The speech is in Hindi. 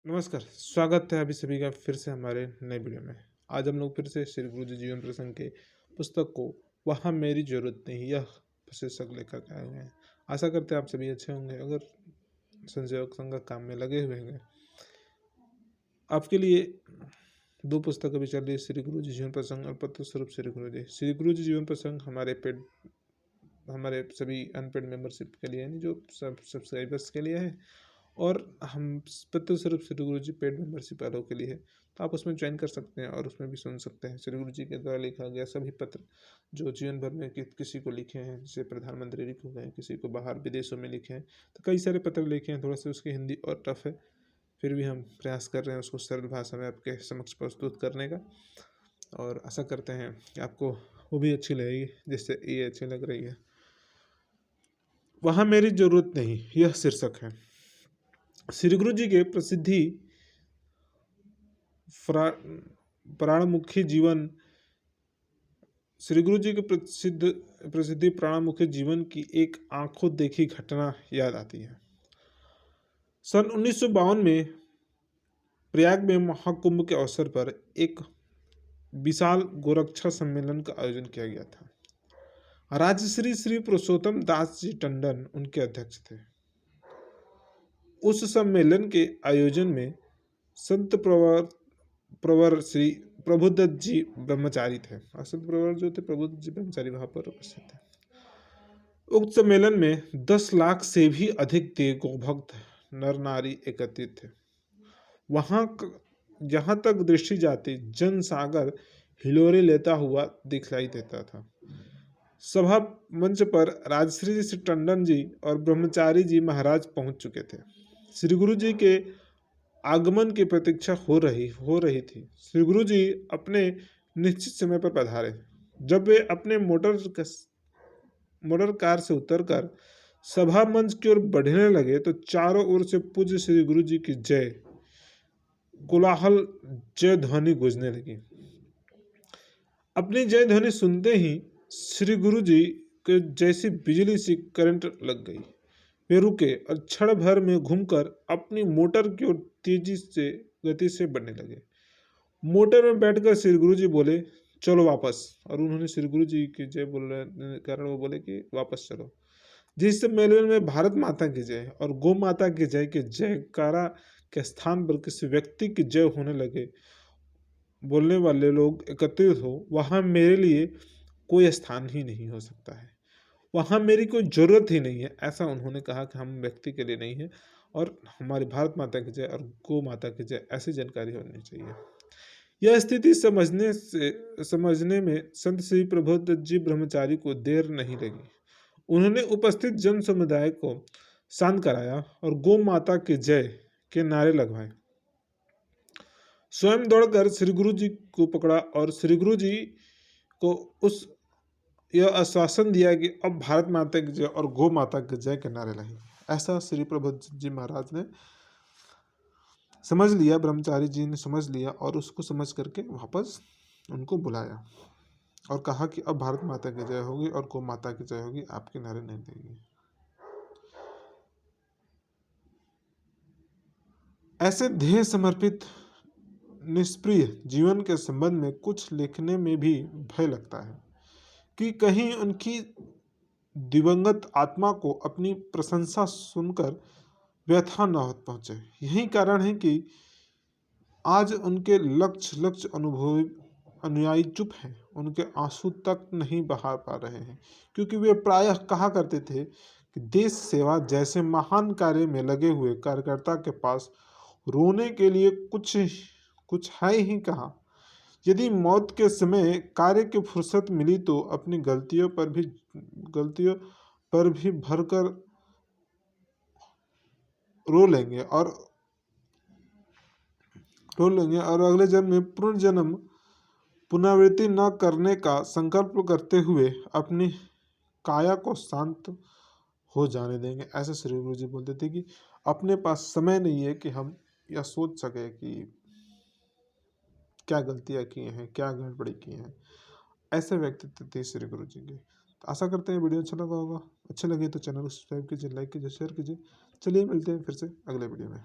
नमस्कार, स्वागत है अभी सभी का फिर से हमारे नए वीडियो में। आज हम लोग फिर से श्री गुरु जी जीवन प्रसंग के पुस्तक को वहाँ मेरी जरूरत नहीं यह शीर्षक लेकर के आए हुए हैं। आशा करते हैं आप सभी अच्छे होंगे। अगर संयोग संग काम में लगे हुए होंगे, आपके लिए दो पुस्तक अभी चल रही है, श्री गुरु जी जीवन प्रसंग और पत्र स्वरूप श्री गुरु जी। श्री गुरु जी जीवन प्रसंग हमारे सभी अनपेड मेंबरशिप के लिए है, जो सब सब्सक्राइबर्स के लिए है, और हम पत्र स्वरूप श्री गुरु जी पेड मेंबरशिप वालों के लिए है। तो आप उसमें ज्वाइन कर सकते हैं और उसमें भी सुन सकते हैं श्री गुरु जी के द्वारा लिखा गया सभी पत्र जो जीवन भर में किसी को लिखे हैं, जैसे प्रधानमंत्री जी को गए, किसी को बाहर विदेशों में लिखे हैं। तो कई सारे पत्र लिखे हैं। थोड़ा सा उसकी हिंदी और टफ है, फिर भी हम प्रयास कर रहे हैं उसको सरल भाषा में आपके समक्ष प्रस्तुत करने का, और आशा करते हैं कि आपको वो भी अच्छी लगेगी जिससे ये अच्छी लग रही है। वहाँ मेरी जरूरत नहीं यह शीर्षक है। श्री गुरु जी के प्राणमुखी जीवन श्री गुरु जी के प्रसिद्धि प्राणमुखी जीवन की एक आंखों देखी घटना याद आती है। सन 1952 में प्रयाग में महाकुंभ के अवसर पर एक विशाल गोरक्षा सम्मेलन का आयोजन किया गया था। राजश्री श्री पुरुषोत्तम दास जी टंडन उनके अध्यक्ष थे। उस सम्मेलन के आयोजन में संत प्रवर श्री प्रभुदत्त जी ब्रह्मचारी थे, और संत प्रवर जो थे प्रभुदत्त जी ब्रह्मचारी वहां पर उपस्थित थे। उक्त सम्मेलन में 10 लाख से भी अधिक देव भक्त नर नारी एकत्रित थे। वहां जहां तक दृष्टि जाती जन सागर हिलोरे लेता हुआ दिखलाई देता था। सभा मंच पर राजश्री श्री टंडन जी और ब्रह्मचारी जी महाराज पहुंच चुके थे। श्री गुरु जी के आगमन की प्रतीक्षा हो रही थी। श्री गुरु जी अपने निश्चित समय पर पधारे। जब वे अपने मोटर कार से उतरकर सभा मंच की ओर बढ़ने लगे तो चारों ओर से पूज्य श्री गुरु जी की जय कोलाहल जय ध्वनि गूंजने लगी। अपनी जय ध्वनि सुनते ही श्री गुरु जी के जैसी बिजली सी करंट लग गई। वे रुके और क्षण भर में घूमकर अपनी मोटर की ओर गति से बढ़ने लगे। मोटर में बैठकर श्री गुरु जी बोले, चलो वापस। और उन्होंने श्री गुरु जी की जय बोलने के कारण वो बोले कि वापस चलो। जिस सम्मेलन में भारत माता की जय और गौ माता की जय के जयकारा के स्थान पर किसी व्यक्ति की जय होने लगे, बोलने वाले लोग एकत्रित हो, वहां मेरे लिए कोई स्थान ही नहीं हो सकता है। वहाँ मेरी कोई ज़रूरत ही नहीं है, ऐसा उन्होंने कहा कि हम व्यक्ति के लिए नहीं है और हमारी भारत माता की जय और गौ माता की जय ऐसी जानकारी होनी चाहिए। यह स्थिति समझने में संत श्री प्रभुदत्त जी ब्रह्मचारी को देर नहीं लगी। उन्होंने उपस्थित जन समुदाय को शांत कराया और गौ माता की जय के नारे लगवाए। स्वयं दौड़कर श्री गुरु जी को पकड़ा और श्री गुरु जी को यह आश्वासन दिया कि अब भारत माता की जय और गौ माता की जय के नारे लगाएंगे। ऐसा श्री प्रभुदत्त जी महाराज ने समझ लिया, ब्रह्मचारी जी ने समझ लिया और उसको समझ करके वापस उनको बुलाया और कहा कि अब भारत माता की जय होगी और गौ माता की जय होगी, आपके नारे नहीं देंगे। ऐसे ध्येय समर्पित निष्प्रिय जीवन के संबंध में कुछ लिखने में भी भय लगता है कि कहीं उनकी दिवंगत आत्मा को अपनी प्रशंसा सुनकर व्यथा न पहुंचे। यही कारण है कि आज उनके लक्ष्य अनुभवी अनुयायी चुप हैं, उनके आंसू तक नहीं बहा पा रहे हैं, क्योंकि वे प्रायः कहा करते थे कि देश सेवा जैसे महान कार्य में लगे हुए कार्यकर्ता के पास रोने के लिए कुछ है ही कहाँ। यदि मौत के समय कार्य की फुर्सत मिली तो अपनी गलतियों पर भी भरकर रो लेंगे और अगले जन्म में पुनर्जन्म पुनरावृत्ति न करने का संकल्प करते हुए अपनी काया को शांत हो जाने देंगे। ऐसे श्री गुरु जी बोलते थे कि अपने पास समय नहीं है कि हम यह सोच सके कि क्या गलतियां की हैं, क्या गड़बड़ी की हैं। ऐसे व्यक्तित्व थे श्री गुरु जी के। तो आशा करते हैं वीडियो अच्छा लगा होगा। अच्छा लगे तो चैनल को सब्सक्राइब कीजिए, लाइक कीजिए, शेयर कीजिए। चलिए मिलते हैं फिर से अगले वीडियो में।